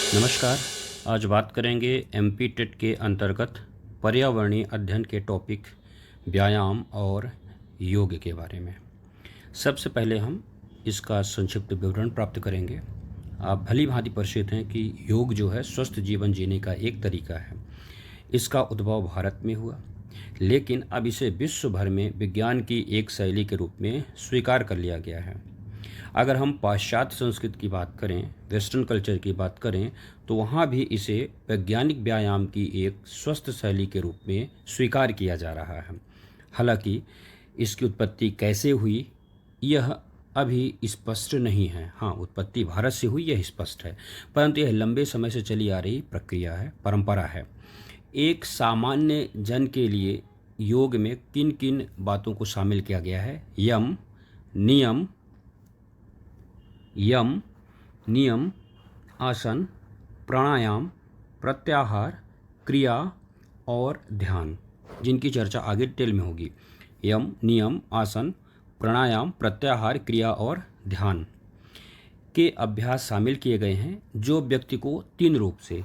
नमस्कार। आज बात करेंगे एमपी टेट के अंतर्गत पर्यावरणीय अध्ययन के टॉपिक व्यायाम और योग के बारे में। सबसे पहले हम इसका संक्षिप्त विवरण प्राप्त करेंगे। आप भली भांति परिचित हैं कि योग जो है स्वस्थ जीवन जीने का एक तरीका है। इसका उद्भव भारत में हुआ, लेकिन अब इसे विश्व भर में विज्ञान की एक शैली के रूप में स्वीकार कर लिया गया है। अगर हम पाश्चात्य संस्कृति की बात करें, वेस्टर्न कल्चर की बात करें, तो वहाँ भी इसे वैज्ञानिक व्यायाम की एक स्वस्थ शैली के रूप में स्वीकार किया जा रहा है। हालांकि इसकी उत्पत्ति कैसे हुई यह अभी स्पष्ट नहीं है। हाँ, उत्पत्ति भारत से हुई यह स्पष्ट है, परंतु यह लंबे समय से चली आ रही प्रक्रिया है, परंपरा है। एक सामान्य जन के लिए योग में किन किन बातों को शामिल किया गया है? नियम यम नियम, आसन, प्राणायाम, प्रत्याहार, क्रिया और ध्यान, जिनकी चर्चा आगे डिटेल में होगी। यम, नियम, आसन, प्राणायाम, प्रत्याहार, क्रिया और ध्यान के अभ्यास शामिल किए गए हैं, जो व्यक्ति को तीन रूप से,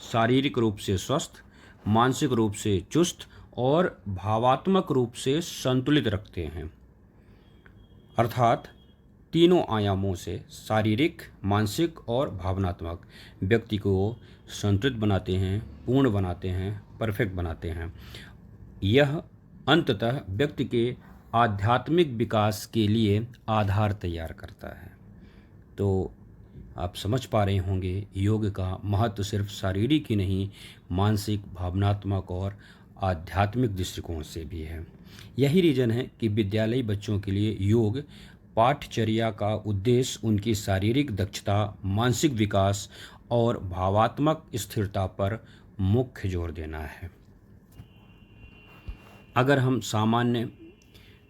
शारीरिक रूप से स्वस्थ, मानसिक रूप से चुस्त और भावात्मक रूप से संतुलित रखते हैं। अर्थात तीनों आयामों से, शारीरिक, मानसिक और भावनात्मक, व्यक्ति को संतुलित बनाते हैं, पूर्ण बनाते हैं, परफेक्ट बनाते हैं। यह अंततः व्यक्ति के आध्यात्मिक विकास के लिए आधार तैयार करता है। तो आप समझ पा रहे होंगे योग का महत्व सिर्फ शारीरिक ही नहीं, मानसिक, भावनात्मक और आध्यात्मिक दृष्टिकोण से भी है। यही रीजन है कि विद्यालयी बच्चों के लिए योग पाठचर्या का उद्देश्य उनकी शारीरिक दक्षता, मानसिक विकास और भावात्मक स्थिरता पर मुख्य जोर देना है। अगर हम सामान्य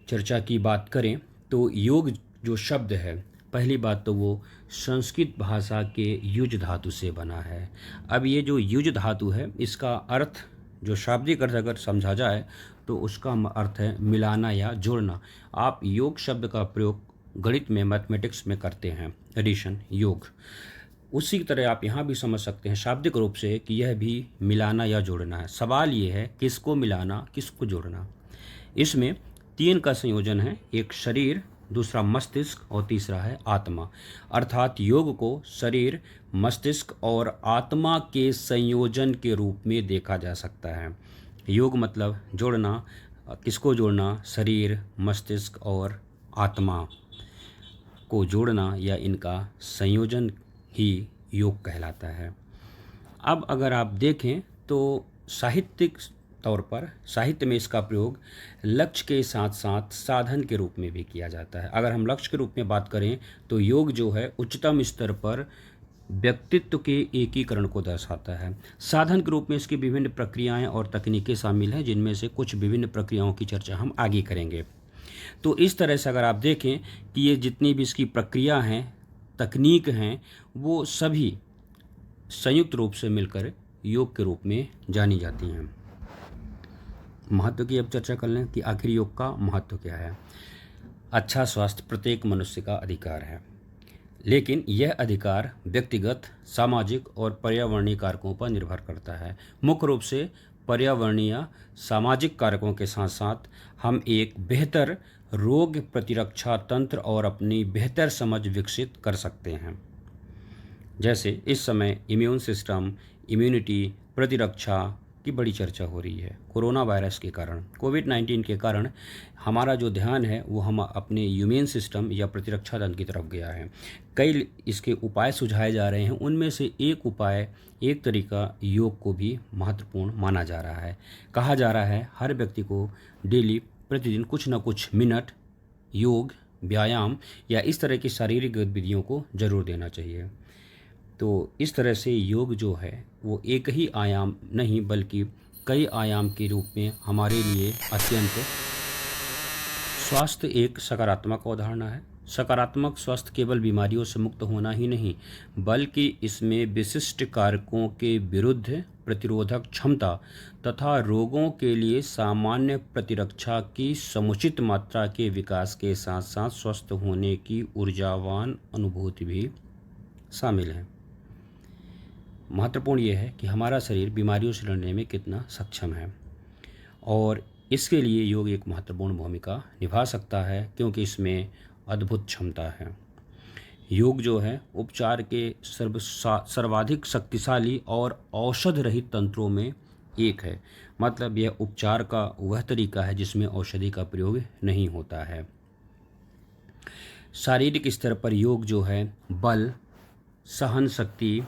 चर्चा की बात करें तो योग जो शब्द है, पहली बात तो वो संस्कृत भाषा के युज धातु से बना है। अब ये जो युज धातु है, इसका अर्थ जो शाब्दिक अर्थ अगर समझा जाए तो उसका अर्थ है मिलाना या जोड़ना। आप योग शब्द का प्रयोग गणित में, मैथमेटिक्स में करते हैं, एडिशन, योग। उसी तरह आप यहाँ भी समझ सकते हैं शाब्दिक रूप से कि यह भी मिलाना या जोड़ना है। सवाल ये है किसको मिलाना, किसको जोड़ना। इसमें तीन का संयोजन है, एक शरीर, दूसरा मस्तिष्क और तीसरा है आत्मा। अर्थात योग को शरीर, मस्तिष्क और आत्मा के संयोजन के रूप में देखा जा सकता है। योग मतलब जोड़ना। किसको जोड़ना? शरीर, मस्तिष्क और आत्मा को जोड़ना या इनका संयोजन ही योग कहलाता है। अब अगर आप देखें तो साहित्यिक तौर पर साहित्य में इसका प्रयोग लक्ष्य के साथ साथ साधन के रूप में भी किया जाता है। अगर हम लक्ष्य के रूप में बात करें तो योग जो है उच्चतम स्तर पर व्यक्तित्व के एकीकरण को दर्शाता है। साधन के रूप में इसकी विभिन्न प्रक्रियाएं और तकनीकें शामिल हैं, जिनमें से कुछ विभिन्न प्रक्रियाओं की चर्चा हम आगे करेंगे। तो इस तरह से अगर आप देखें कि ये जितनी भी इसकी प्रक्रिया हैं, तकनीक हैं, वो सभी संयुक्त रूप से मिलकर योग के रूप में जानी जाती हैं। महत्व की अब चर्चा कर लें कि आखिर योग का महत्व क्या है। अच्छा स्वास्थ्य प्रत्येक मनुष्य का अधिकार है, लेकिन यह अधिकार व्यक्तिगत, सामाजिक और पर्यावरणीय कारकों पर निर्भर करता है। मुख्य रूप से पर्यावरणीय, सामाजिक कारकों के साथ साथ हम एक बेहतर रोग प्रतिरक्षा तंत्र और अपनी बेहतर समझ विकसित कर सकते हैं। जैसे इस समय इम्यून सिस्टम, इम्यूनिटी, प्रतिरक्षा की बड़ी चर्चा हो रही है। कोरोना वायरस के कारण, कोविड-19 के कारण हमारा जो ध्यान है वो हम अपने इम्यून सिस्टम या प्रतिरक्षा तंत्र की तरफ गया है। कई इसके उपाय सुझाए जा रहे हैं, उनमें से एक उपाय, एक तरीका योग को भी महत्वपूर्ण माना जा रहा है। कहा जा रहा है हर व्यक्ति को डेली, प्रतिदिन कुछ न कुछ मिनट योग, व्यायाम या इस तरह की शारीरिक गतिविधियों को जरूर देना चाहिए। तो इस तरह से योग जो है वो एक ही आयाम नहीं बल्कि कई आयाम के रूप में हमारे लिए अत्यंत स्वास्थ्य एक सकारात्मक अवधारणा है। सकारात्मक स्वास्थ्य केवल बीमारियों से मुक्त होना ही नहीं, बल्कि इसमें विशिष्ट कारकों के विरुद्ध प्रतिरोधक क्षमता तथा रोगों के लिए सामान्य प्रतिरक्षा की समुचित मात्रा के विकास के साथ साथ स्वस्थ होने की ऊर्जावान अनुभूति भी शामिल है। महत्वपूर्ण ये है कि हमारा शरीर बीमारियों से लड़ने में कितना सक्षम है, और इसके लिए योग एक महत्वपूर्ण भूमिका निभा सकता है, क्योंकि इसमें अद्भुत क्षमता है। योग जो है उपचार के सर्वाधिक शक्तिशाली और औषध रहित तंत्रों में एक है। मतलब यह उपचार का वह तरीका है जिसमें औषधि का प्रयोग नहीं होता है। शारीरिक स्तर पर योग जो है बल, सहन शक्ति,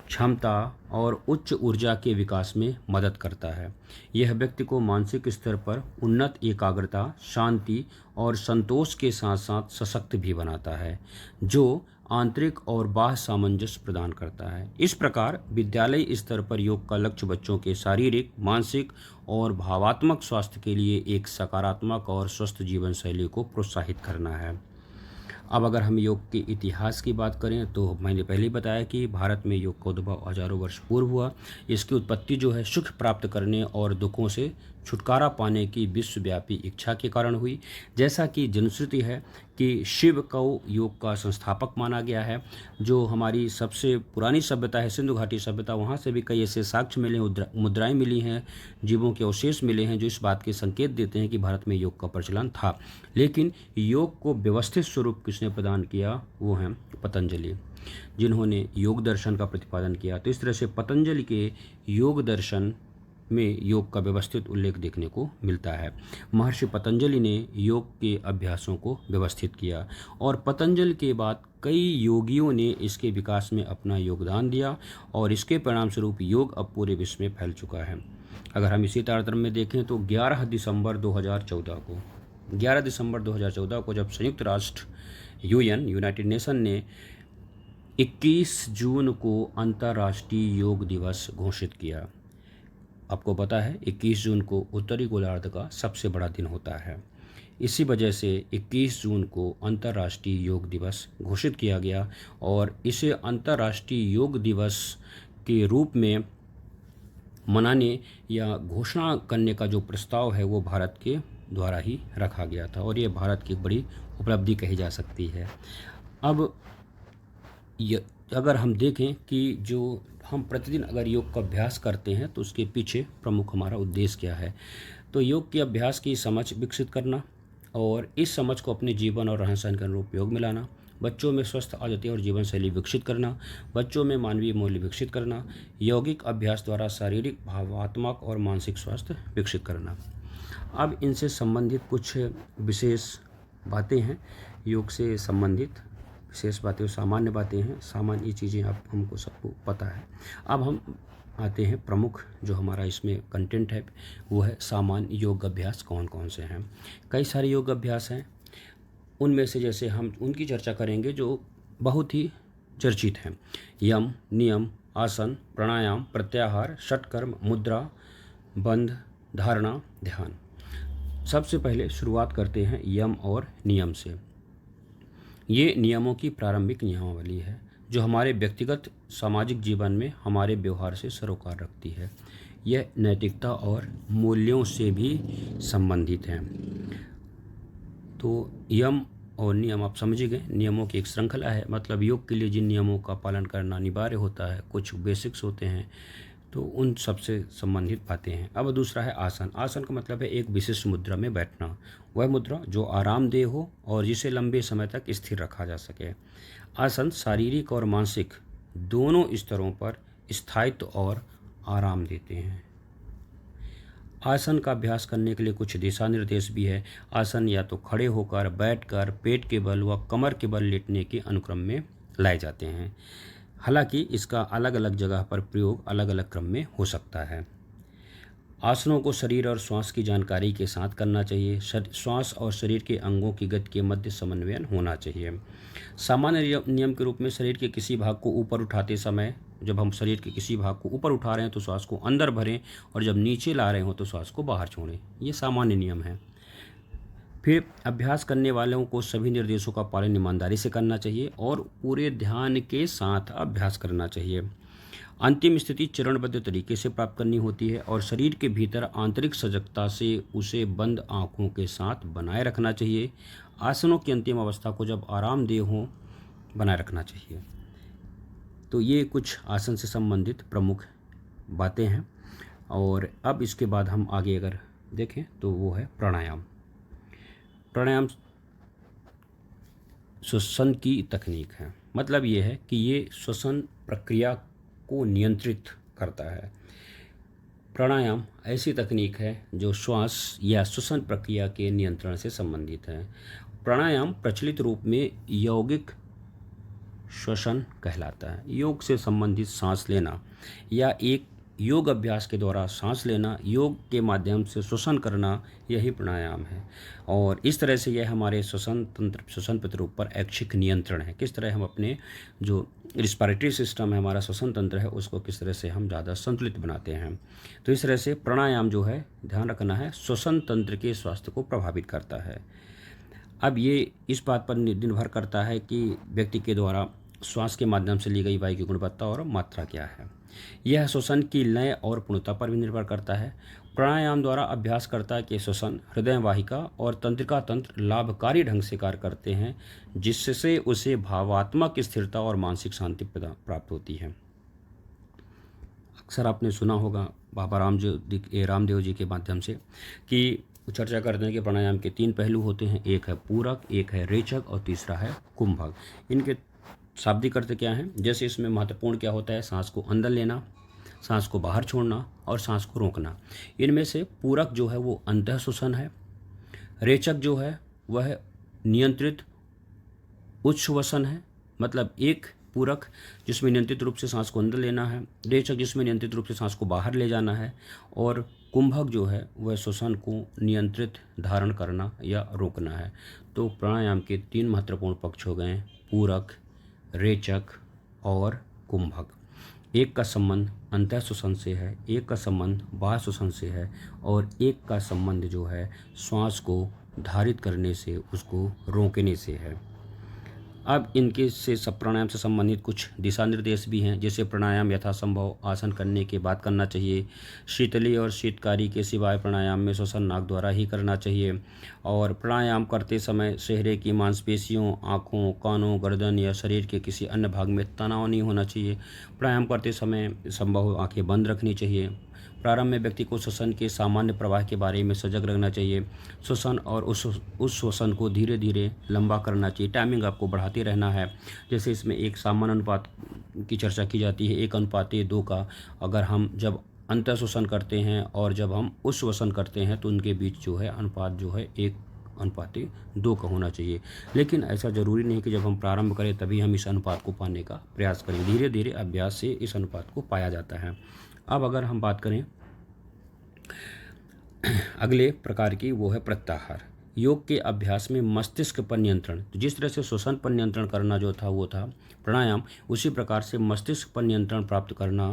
क्षमता और उच्च ऊर्जा के विकास में मदद करता है। यह व्यक्ति को मानसिक स्तर पर उन्नत एकाग्रता, शांति और संतोष के साथ साथ सशक्त भी बनाता है, जो आंतरिक और बाह्य सामंजस्य प्रदान करता है। इस प्रकार विद्यालय स्तर पर योग का लक्ष्य बच्चों के शारीरिक, मानसिक और भावात्मक स्वास्थ्य के लिए एक सकारात्मक और स्वस्थ जीवन शैली को प्रोत्साहित करना है। अब अगर हम योग के इतिहास की बात करें तो मैंने पहले ही बताया कि भारत में योग का उद्भव हजारों वर्ष पूर्व हुआ। इसकी उत्पत्ति जो है सुख प्राप्त करने और दुखों से छुटकारा पाने की विश्वव्यापी इच्छा के कारण हुई। जैसा कि जनश्रुति है कि शिव को योग का संस्थापक माना गया है। जो हमारी सबसे पुरानी सभ्यता है सिंधु घाटी सभ्यता, वहाँ से भी कई ऐसे साक्ष्य मिले, मुद्राएं मिली हैं, जीवों के अवशेष मिले हैं जो इस बात के संकेत देते हैं कि भारत में योग का प्रचलन था। लेकिन योग को व्यवस्थित स्वरूप किसने प्रदान किया, वो हैं पतंजलि, जिन्होंने योग दर्शन का प्रतिपादन किया। तो इस तरह से पतंजलि के योग दर्शन में योग का व्यवस्थित उल्लेख देखने को मिलता है। महर्षि पतंजलि ने योग के अभ्यासों को व्यवस्थित किया और पतंजलि के बाद कई योगियों ने इसके विकास में अपना योगदान दिया और इसके परिणाम स्वरूप योग अब पूरे विश्व में फैल चुका है। अगर हम इसी तारतम्य में देखें तो 11 दिसंबर 2014 को जब संयुक्त राष्ट्र यूनाइटेड नेशन ने 21 जून को अंतर्राष्ट्रीय योग दिवस घोषित किया। आपको पता है 21 जून को उत्तरी गोलार्ध का सबसे बड़ा दिन होता है। इसी वजह से 21 जून को अंतर्राष्ट्रीय योग दिवस घोषित किया गया और इसे अंतर्राष्ट्रीय योग दिवस के रूप में मनाने या घोषणा करने का जो प्रस्ताव है वो भारत के द्वारा ही रखा गया था और ये भारत की बड़ी उपलब्धि कही जा सकती है। अब अगर हम देखें कि जो हम प्रतिदिन अगर योग का अभ्यास करते हैं तो उसके पीछे प्रमुख हमारा उद्देश्य क्या है, तो योग के अभ्यास की समझ विकसित करना और इस समझ को अपने जीवन और रहन सहन के अनुरूप उपयोग में लाना, बच्चों में स्वस्थ आदतें और जीवन शैली विकसित करना, बच्चों में मानवीय मूल्य विकसित करना, यौगिक अभ्यास द्वारा शारीरिक, भावात्मक और मानसिक स्वास्थ्य विकसित करना। अब इनसे संबंधित कुछ विशेष बातें हैं, योग से संबंधित विशेष बातें और सामान्य बातें हैं। सामान्य चीज़ें आप हमको सबको पता है। अब हम आते हैं प्रमुख जो हमारा इसमें कंटेंट है वो है सामान्य योग अभ्यास कौन कौन से हैं। कई सारे योग अभ्यास हैं, उनमें से जैसे हम उनकी चर्चा करेंगे जो बहुत ही चर्चित हैं। यम, नियम, आसन, प्राणायाम, प्रत्याहार, षटकर्म, मुद्रा, बंध, धारणा, ध्यान। सबसे पहले शुरुआत करते हैं यम और नियम से। ये नियमों की प्रारंभिक नियमावली है जो हमारे व्यक्तिगत सामाजिक जीवन में हमारे व्यवहार से सरोकार रखती है। यह नैतिकता और मूल्यों से भी संबंधित है। तो यम और नियम आप समझ गए, नियमों की एक श्रृंखला है। मतलब योग के लिए जिन नियमों का पालन करना अनिवार्य होता है, कुछ बेसिक्स होते हैं, तो उन सबसे संबंधित बातें हैं। अब दूसरा है आसन। आसन का मतलब है एक विशिष्ट मुद्रा में बैठना, वह मुद्रा जो आरामदेह हो और जिसे लंबे समय तक स्थिर रखा जा सके। आसन शारीरिक और मानसिक दोनों स्तरों पर स्थायित्व और आराम देते हैं। आसन का अभ्यास करने के लिए कुछ दिशा निर्देश भी है। आसन या तो खड़े होकर, बैठकर, पेट के बल व कमर के बल लेटने के अनुक्रम में लाए जाते हैं। हालांकि इसका अलग अलग जगह पर प्रयोग अलग अलग क्रम में हो सकता है। आसनों को शरीर और श्वास की जानकारी के साथ करना चाहिए। श्वास और शरीर के अंगों की गति के मध्य समन्वय होना चाहिए। सामान्य नियम के रूप में शरीर के किसी भाग को ऊपर उठाते समय, जब हम शरीर के किसी भाग को ऊपर उठा रहे हैं तो श्वास को अंदर भरें और जब नीचे ला रहे हो तो श्वास को बाहर छोड़ें। ये सामान्य नियम है। फिर अभ्यास करने वालों को सभी निर्देशों का पालन ईमानदारी से करना चाहिए और पूरे ध्यान के साथ अभ्यास करना चाहिए। अंतिम स्थिति चरणबद्ध तरीके से प्राप्त करनी होती है और शरीर के भीतर आंतरिक सजगता से उसे बंद आँखों के साथ बनाए रखना चाहिए। आसनों की अंतिम अवस्था को जब आरामदेह हो बनाए रखना चाहिए। तो ये कुछ आसन से संबंधित प्रमुख बातें हैं। और अब इसके बाद हम आगे अगर देखें तो वो है प्राणायाम। प्राणायाम श्वसन की तकनीक है। मतलब ये है कि ये श्वसन प्रक्रिया को नियंत्रित करता है। प्राणायाम ऐसी तकनीक है जो श्वास या श्वसन प्रक्रिया के नियंत्रण से संबंधित है। प्राणायाम प्रचलित रूप में यौगिक श्वसन कहलाता है। योग से संबंधित सांस लेना या एक योग अभ्यास के द्वारा सांस लेना, योग के माध्यम से श्वसन करना, यही प्राणायाम है। और इस तरह से यह हमारे श्वसन तंत्र, श्वसन प्रतिरूप पर ऐच्छिक नियंत्रण है। किस तरह हम अपने जो रिस्पिरेटरी सिस्टम है, हमारा श्वसन तंत्र है, उसको किस तरह से हम ज़्यादा संतुलित बनाते हैं। तो इस तरह से प्राणायाम जो है, ध्यान रखना है, श्वसन तंत्र के स्वास्थ्य को प्रभावित करता है। अब ये इस बात पर निर्भर करता है कि व्यक्ति के द्वारा श्वास के माध्यम से ली गई वायु की गुणवत्ता और मात्रा क्या है। यह श्वसन की लय और पूर्णता पर भी निर्भर करता है। प्राणायाम द्वारा अभ्यास करता है कि श्वसन, हृदय वाहिका और तंत्रिका तंत्र लाभकारी ढंग से कार्य करते हैं, जिससे उसे भावात्मक स्थिरता और मानसिक शांति प्राप्त होती है। अक्सर आपने सुना होगा बाबा रामदेव जी के माध्यम से कि चर्चा करते हैं कि प्राणायाम के 3 पहलू होते हैं। एक है पूरक, एक है रेचक और तीसरा है कुंभक। इनके शाब्दिक अर्थ क्या है? जैसे इसमें महत्वपूर्ण क्या होता है? सांस को अंदर लेना, सांस को बाहर छोड़ना और सांस को रोकना। इनमें से पूरक जो है वो अंतः श्वसन है। रेचक जो है वह नियंत्रित उच्छ्वसन है। मतलब एक पूरक जिसमें नियंत्रित रूप से सांस को अंदर लेना है, रेचक जिसमें नियंत्रित रूप से सांस को बाहर ले जाना है, और कुंभक जो है वह श्वसन को नियंत्रित धारण करना या रोकना है। तो प्राणायाम के 3 महत्वपूर्ण पक्ष हो गए, पूरक, रेचक और कुंभक। एक का संबंध अंतः श्वसन से है, एक का संबंध बाह्य श्वसन से है, और एक का संबंध जो है श्वास को धारित करने से, उसको रोकने से है। अब इनके से सब प्राणायाम से संबंधित कुछ दिशा निर्देश भी हैं। जैसे प्राणायाम यथासंभव आसन करने के बाद करना चाहिए। शीतली और शीतकारी के सिवाय प्राणायाम में श्वसन नाक द्वारा ही करना चाहिए। और प्राणायाम करते समय चेहरे की मांसपेशियों, आँखों, कानों, गर्दन या शरीर के किसी अन्य भाग में तनाव नहीं होना चाहिए। प्राणायाम करते समय संभव आँखें बंद रखनी चाहिए। प्रारंभ में व्यक्ति को श्वसन के सामान्य प्रवाह के बारे में सजग रहना चाहिए। श्वसन और उस श्वसन को धीरे धीरे लंबा करना चाहिए। टाइमिंग आपको बढ़ाते रहना है। जैसे इसमें एक सामान्य अनुपात की चर्चा की जाती है, 1:2 का। अगर हम जब अंतः श्वसन करते हैं और जब हम उस श्वसन करते हैं तो उनके बीच जो है अनुपात जो है 1:2 का होना चाहिए। लेकिन ऐसा ज़रूरी नहीं कि जब हम प्रारंभ करें तभी हम इस अनुपात को पाने का प्रयास करें। धीरे धीरे अभ्यास से इस अनुपात को पाया जाता है। अब अगर हम बात करें अगले प्रकार की, वो है प्रत्याहार। योग के अभ्यास में मस्तिष्क पर नियंत्रण। तो जिस तरह से श्वसन पर नियंत्रण करना जो था वो था प्राणायाम, उसी प्रकार से मस्तिष्क पर नियंत्रण प्राप्त करना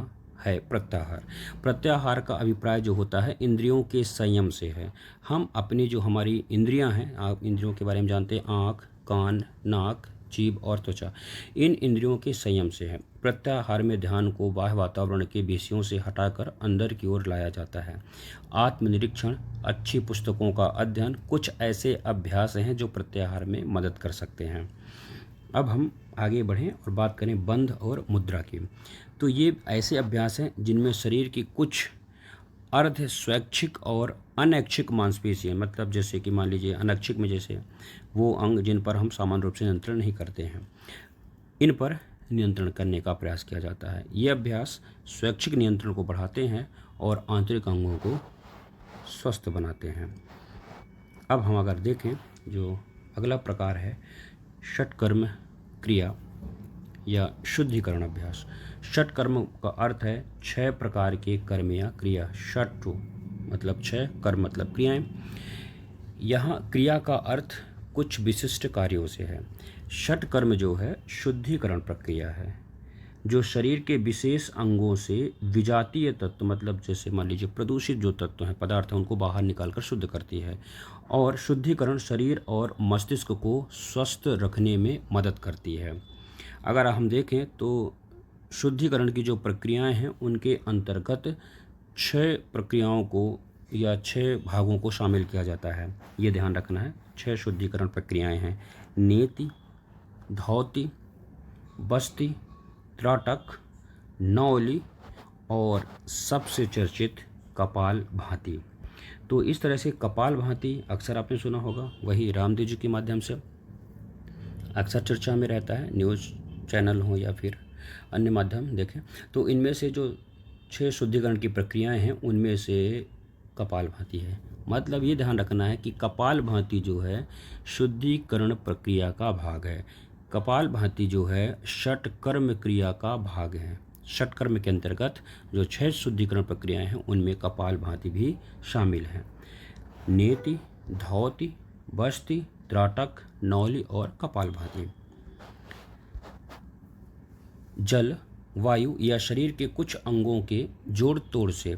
है प्रत्याहार। प्रत्याहार का अभिप्राय जो होता है इंद्रियों के संयम से है। हम अपनी जो हमारी इंद्रियां हैं, आप इंद्रियों के बारे में जानते हैं, आँख, कान, नाक, जीभ और त्वचा, इन इंद्रियों के संयम से है। प्रत्याहार में ध्यान को बाह्य वातावरण के विषयों से हटाकर अंदर की ओर लाया जाता है। आत्मनिरीक्षण, अच्छी पुस्तकों का अध्ययन कुछ ऐसे अभ्यास हैं जो प्रत्याहार में मदद कर सकते हैं। अब हम आगे बढ़ें और बात करें बंध और मुद्रा की। तो ये ऐसे अभ्यास हैं जिनमें शरीर की कुछ अर्ध स्वैच्छिक और अनैच्छिक मांसपेशियाँ, मतलब जैसे कि मान लीजिए अनैच्छिक में जैसे वो अंग जिन पर हम सामान्य रूप से नियंत्रण नहीं करते हैं, इन पर नियंत्रण करने का प्रयास किया जाता है। ये अभ्यास स्वैच्छिक नियंत्रण को बढ़ाते हैं और आंतरिक अंगों को स्वस्थ बनाते हैं। अब हम अगर देखें जो अगला प्रकार है षटकर्म क्रिया या शुद्धिकरण अभ्यास। षटकर्म का अर्थ है 6 प्रकार के कर्म या क्रिया। षट मतलब 6, कर्म मतलब क्रियाएं। यहाँ क्रिया का अर्थ कुछ विशिष्ट कार्यों से है। षटकर्म जो है शुद्धिकरण प्रक्रिया है, जो शरीर के विशेष अंगों से विजातीय तत्व, मतलब जैसे मान लीजिए प्रदूषित जो तत्व हैं, पदार्थ हैं, उनको बाहर निकालकर शुद्ध करती है। और शुद्धिकरण शरीर और मस्तिष्क को स्वस्थ रखने में मदद करती है। अगर हम देखें तो शुद्धिकरण की जो प्रक्रियाएं हैं उनके अंतर्गत 6 प्रक्रियाओं को या 6 भागों को शामिल किया जाता है। ये ध्यान रखना है। 6 शुद्धिकरण प्रक्रियाएं हैं। नेति, धौति, बस्ति, त्राटक, नौली और सबसे चर्चित कपालभाति। तो इस तरह से कपालभाति अक्सर आपने सुना होगा, वही रामदेव जी के माध्यम से अक्सर चर्चा में रहता है, न्यूज़ चैनल हो या फिर अन्य माध्यम देखें तो इनमें से जो 6 शुद्धिकरण की प्रक्रियाएं हैं उनमें से कपालभाति है। मतलब ये ध्यान रखना है कि कपालभाति जो है शुद्धिकरण प्रक्रिया का भाग है। कपालभाति जो है षटकर्म क्रिया का भाग है। षटकर्म के अंतर्गत जो 6 शुद्धिकरण प्रक्रियाएं हैं उनमें कपालभाति भी शामिल है। नेति, धौति, बस्ति, त्राटक, नौली और कपालभाति। जल, वायु या शरीर के कुछ अंगों के जोड़ तोड़ से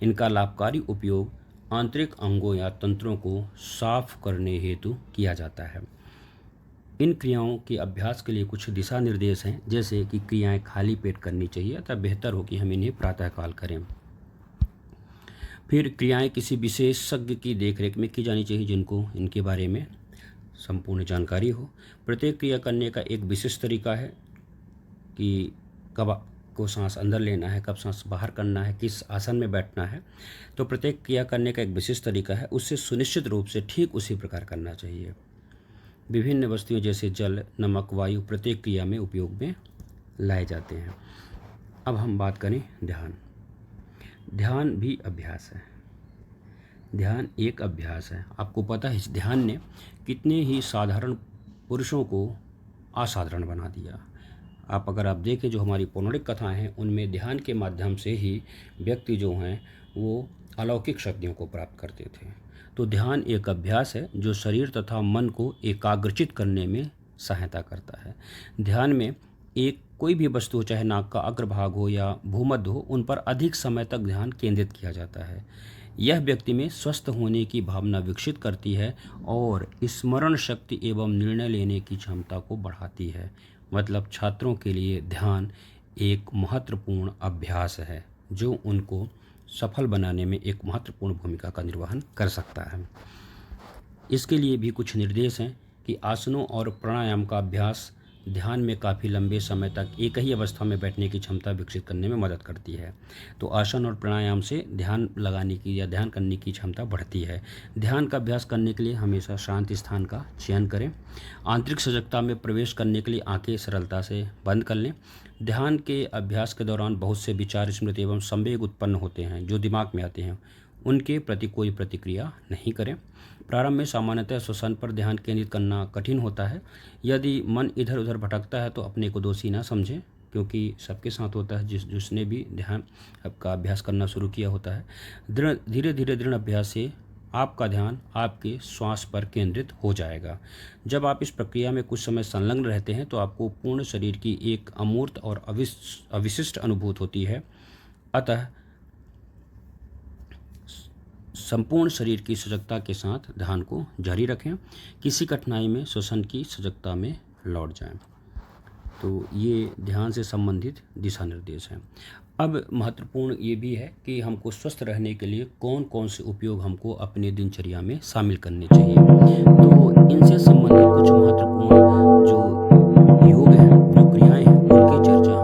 इनका लाभकारी उपयोग आंतरिक अंगों या तंत्रों को साफ करने हेतु किया जाता है। इन क्रियाओं के अभ्यास के लिए कुछ दिशा निर्देश हैं, जैसे कि क्रियाएं खाली पेट करनी चाहिए अतः बेहतर हो कि हम इन्हें प्रातःकाल करें। फिर क्रियाएं किसी विशेषज्ञ की देखरेख में की जानी चाहिए जिनको इनके बारे में संपूर्ण जानकारी हो। प्रत्येक क्रिया करने का एक विशिष्ट तरीका है कि कब को सांस अंदर लेना है, कब सांस बाहर करना है, किस आसन में बैठना है। तो प्रत्येक क्रिया करने का एक विशिष्ट तरीका है, उससे सुनिश्चित रूप से ठीक उसी प्रकार करना चाहिए। विभिन्न वस्तुएं जैसे जल, नमक, वायु प्रत्येक क्रिया में उपयोग में लाए जाते हैं। अब हम बात करें ध्यान। ध्यान भी अभ्यास है। ध्यान एक अभ्यास है। आपको पता है इस ध्यान ने कितने ही साधारण पुरुषों को असाधारण बना दिया। अगर आप देखें जो हमारी पौराणिक कथाएं हैं उनमें ध्यान के माध्यम से ही व्यक्ति जो हैं वो अलौकिक शक्तियों को प्राप्त करते थे। तो ध्यान एक अभ्यास है जो शरीर तथा मन को एकाग्रचित करने में सहायता करता है। ध्यान में एक कोई भी वस्तु चाहे नाक का अग्रभाग हो या भूमध्य हो, उन पर अधिक समय तक ध्यान केंद्रित किया जाता है। यह व्यक्ति में स्वस्थ होने की भावना विकसित करती है और स्मरण शक्ति एवं निर्णय लेने की क्षमता को बढ़ाती है। मतलब छात्रों के लिए ध्यान एक महत्वपूर्ण अभ्यास है जो उनको सफल बनाने में एक महत्वपूर्ण भूमिका का निर्वहन कर सकता है। इसके लिए भी कुछ निर्देश हैं कि आसनों और प्राणायाम का अभ्यास ध्यान में काफ़ी लंबे समय तक एक ही अवस्था में बैठने की क्षमता विकसित करने में मदद करती है। तो आसन और प्राणायाम से ध्यान लगाने की या ध्यान करने की क्षमता बढ़ती है। ध्यान का अभ्यास करने के लिए हमेशा शांत स्थान का चयन करें। आंतरिक सजगता में प्रवेश करने के लिए आंखें सरलता से बंद कर लें। ध्यान के अभ्यास के दौरान बहुत से विचार, स्मृति एवं संवेग उत्पन्न होते हैं जो दिमाग में आते हैं, उनके प्रति कोई प्रतिक्रिया नहीं करें। प्रारंभ में सामान्यतः श्वसन पर ध्यान केंद्रित करना कठिन होता है। यदि मन इधर उधर भटकता है तो अपने को दोषी ना समझें, क्योंकि सबके साथ होता है जिसने भी ध्यान का अभ्यास करना शुरू किया होता है। धीरे धीरे दृढ़ अभ्यास से आपका ध्यान आपके श्वास पर केंद्रित हो जाएगा। जब आप इस प्रक्रिया में कुछ समय संलग्न रहते हैं तो आपको पूर्ण शरीर की एक अमूर्त और अविशिष्ट अनुभूति होती है। अतः संपूर्ण शरीर की सजगता के साथ ध्यान को जारी रखें। किसी कठिनाई में श्वसन की सजगता में लौट जाएं। तो ये ध्यान से संबंधित दिशा निर्देश हैं। अब महत्वपूर्ण ये भी है कि हमको स्वस्थ रहने के लिए कौन कौन से उपयोग हमको अपने दिनचर्या में शामिल करने चाहिए। तो इनसे संबंधित कुछ महत्वपूर्ण जो योग हैं, जो क्रियाएं हैं, उनकी चर्चा